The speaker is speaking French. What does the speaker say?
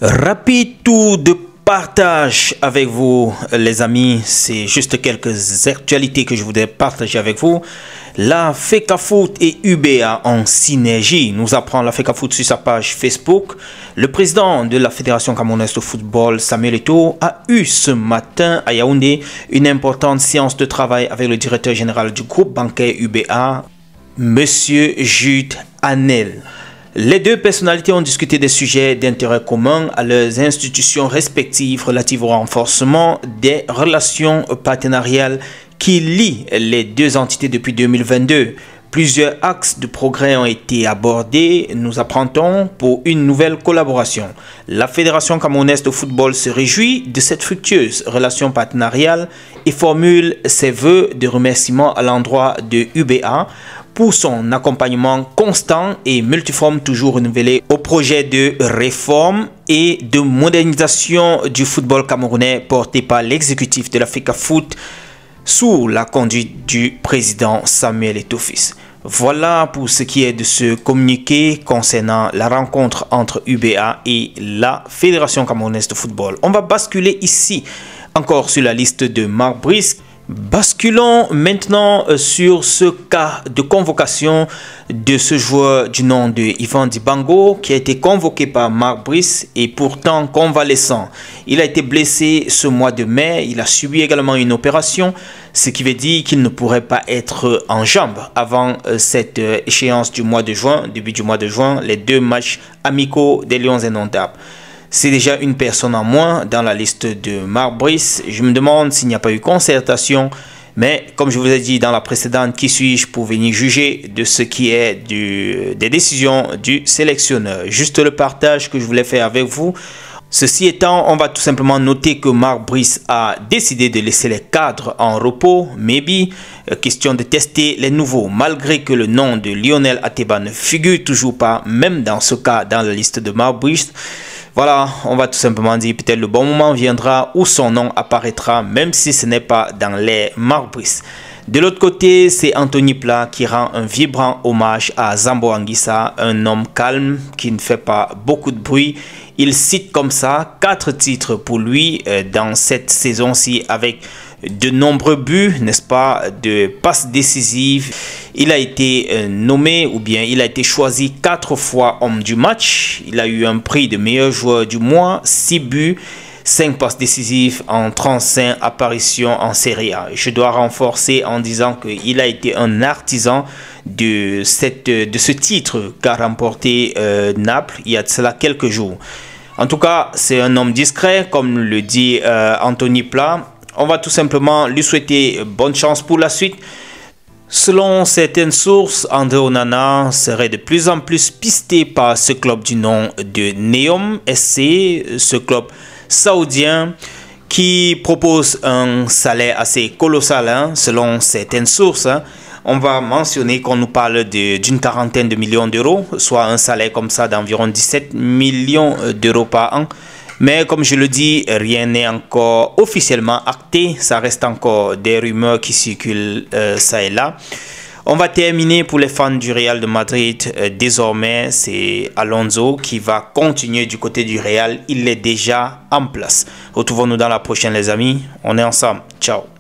Rapide tour de partage avec vous, les amis. C'est juste quelques actualités que je voudrais partager avec vous. La FECAFOOT et UBA en synergie, nous apprend la FECAFOOT sur sa page Facebook. Le président de la Fédération camerounaise de football, Samuel Eto'o, a eu ce matin à Yaoundé une importante séance de travail avec le directeur général du groupe bancaire UBA, Monsieur Jude Hanel. Les deux personnalités ont discuté des sujets d'intérêt commun à leurs institutions respectives relatifs au renforcement des relations partenariales qui lient les deux entités depuis 2022. Plusieurs axes de progrès ont été abordés, nous apprendons, pour une nouvelle collaboration. La Fédération camerounaise de football se réjouit de cette fructueuse relation partenariale et formule ses vœux de remerciement à l'endroit de UBA pour son accompagnement constant et multiforme toujours renouvelé au projet de réforme et de modernisation du football camerounais porté par l'exécutif de la FECAFOOT sous la conduite du président Samuel Eto'o. Voilà pour ce qui est de ce communiqué concernant la rencontre entre UBA et la Fédération camerounaise de football. On va basculer ici encore sur la liste de Marc Brice. Basculons maintenant sur ce cas de convocation de ce joueur du nom de Yvan Dibango qui a été convoqué par Marc Brice et pourtant convalescent. Il a été blessé ce mois de mai, il a subi également une opération, ce qui veut dire qu'il ne pourrait pas être en jambes avant cette échéance du mois de juin, début du mois de juin, les deux matchs amicaux des Lions indomptables. C'est déjà une personne en moins dans la liste de Marc Brice. Je me demande s'il n'y a pas eu concertation. Mais comme je vous ai dit dans la précédente, qui suis-je pour venir juger de ce qui est des décisions du sélectionneur? Juste le partage que je voulais faire avec vous. Ceci étant, on va tout simplement noter que Marc Brice a décidé de laisser les cadres en repos. Maybe, question de tester les nouveaux. Malgré que le nom de Lionel Ateba ne figure toujours pas, même dans ce cas, dans la liste de Marc Brice. Voilà, on va tout simplement dire peut-être le bon moment viendra où son nom apparaîtra, même si ce n'est pas dans les Marc Brice. De l'autre côté, c'est Anthony Pla qui rend un vibrant hommage à Zambo Anguissa, un homme calme qui ne fait pas beaucoup de bruit. Il cite comme ça 4 titres pour lui dans cette saison-ci avec de nombreux buts, n'est-ce pas, de passes décisives. Il a été nommé ou bien il a été choisi 4 fois homme du match. Il a eu un prix de meilleur joueur du mois, 6 buts, 5 passes décisives en 35 apparitions en Serie A. Je dois renforcer en disant qu'il a été un artisan de ce titre qu'a remporté Naples il y a de cela quelques jours. En tout cas, c'est un homme discret, comme le dit Anthony Pla. On va tout simplement lui souhaiter bonne chance pour la suite. Selon certaines sources, André Onana serait de plus en plus pisté par ce club du nom de Neom SC, ce club saoudien qui propose un salaire assez colossal, selon certaines sources. On va mentionner qu'on nous parle d'une quarantaine de millions d'euros, soit un salaire comme ça d'environ 17 millions d'euros par an. Mais comme je le dis, rien n'est encore officiellement acté. Ça reste encore des rumeurs qui circulent ça et là. On va terminer pour les fans du Real de Madrid. Désormais, c'est Alonso qui va continuer du côté du Real. Il est déjà en place. Retrouvons-nous dans la prochaine, les amis. On est ensemble. Ciao.